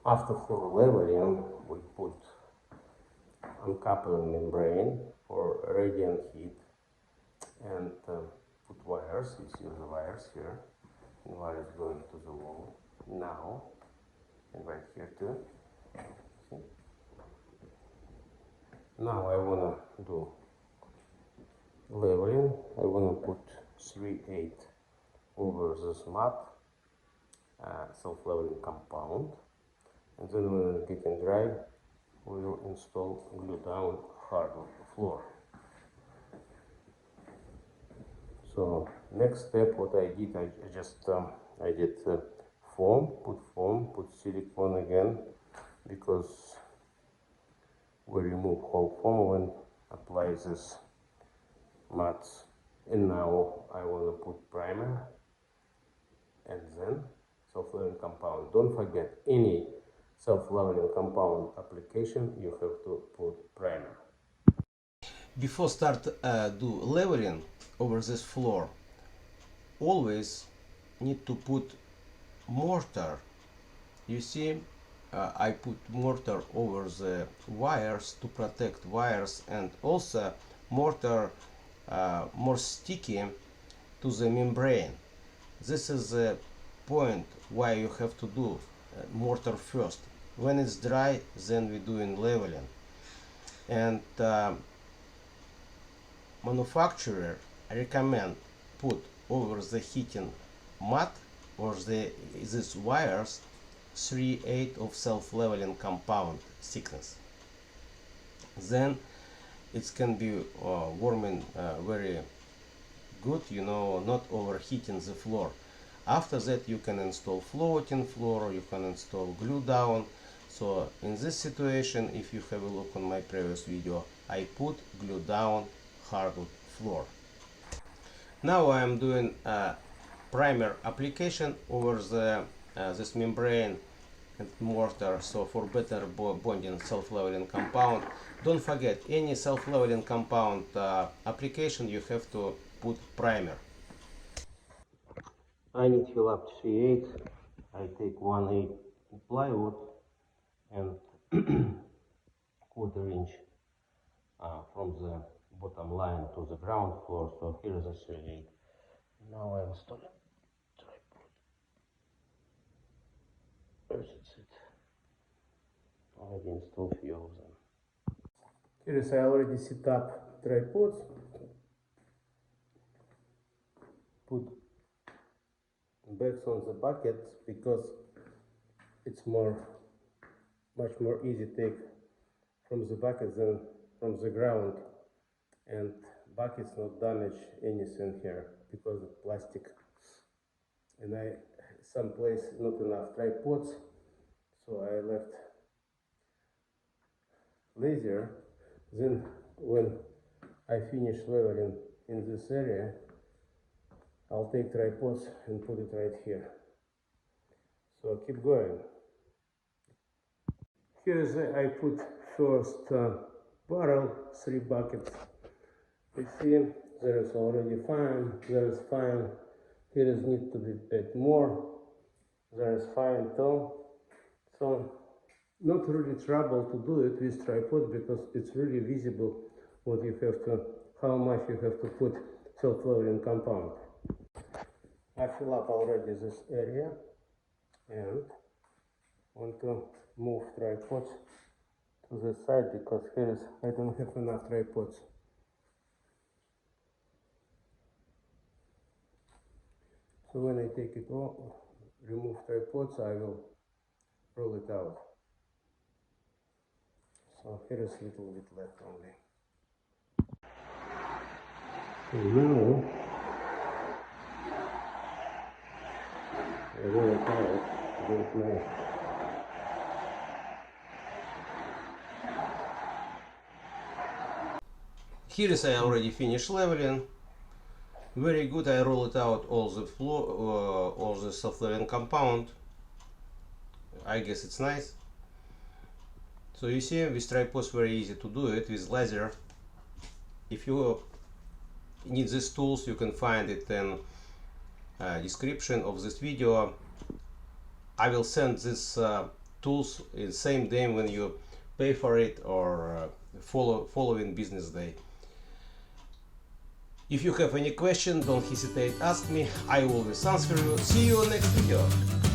After full leveling, we put uncoupling membrane for radiant heat and put wires. You see the wires here. And wires going to the wall now, and right here too. See? Now I wanna do leveling. I wanna put 3/8 over this matte self-leveling compound, and then when it's getting dry, we will install glue down hardwood floor. So next step, what I did, I did foam, put silicone again, because we remove whole foam when apply this mats. And now I want to put primer and then self-leveling compound. Don't forget, any self-leveling compound application, you have to put primer. Before start do leveling over this floor, always need to put mortar. You see, I put mortar over the wires to protect wires, and also mortar more sticky to the membrane. This is the point why you have to do mortar first. When it's dry, then we do in leveling. And manufacturer recommend put over the heating mat or these wires 3/8 of self-leveling compound thickness. Then it can be warming very good, you know, not overheating the floor. After that you can install floating floor, you can install glue down. So in this situation, if you have a look on my previous video, I put glue down hardwood floor. Now I am doing primer application over the this membrane and mortar, so for better bonding self-leveling compound. Don't forget, any self-leveling compound application, you have to put primer. I need fill up 3/8. I take 1/8 plywood and 1/4 inch from the bottom line to the ground floor. So here is a 3/8. Now I install it. Tripod. Where's it? Already installed a few of them. Here is I already set up tripods. Put backs on the buckets because it's much more easy to take from the bucket than from the ground, and buckets not damage anything here because of plastic. And someplace not enough tripods, so I left laser. Then when I finish leveling in this area, I'll take tripods and put it right here. So keep going. Here is I put first barrel, 3 buckets. You see, there is already fine, there is fine. Here is need to be a bit more. There is fine too. So not really trouble to do it with tripod because it's really visible what you have to, how much you have to put self-leveling compound. I fill up already this area and want to move tripods to the side because here is I don't have enough tripods. So when I take it off, remove tripods, I will roll it out. So here is a little bit left only. So now I roll it out with my Here is I already finished leveling. Very good. I roll it out all the floor, all the self-leveling compound. I guess it's nice. So you see, with tripods very easy to do it with laser. If you need these tools, you can find it in description of this video. I will send these tools in same day when you pay for it, or following business day. If you have any question, don't hesitate, ask me, I will always answer you. See you next video.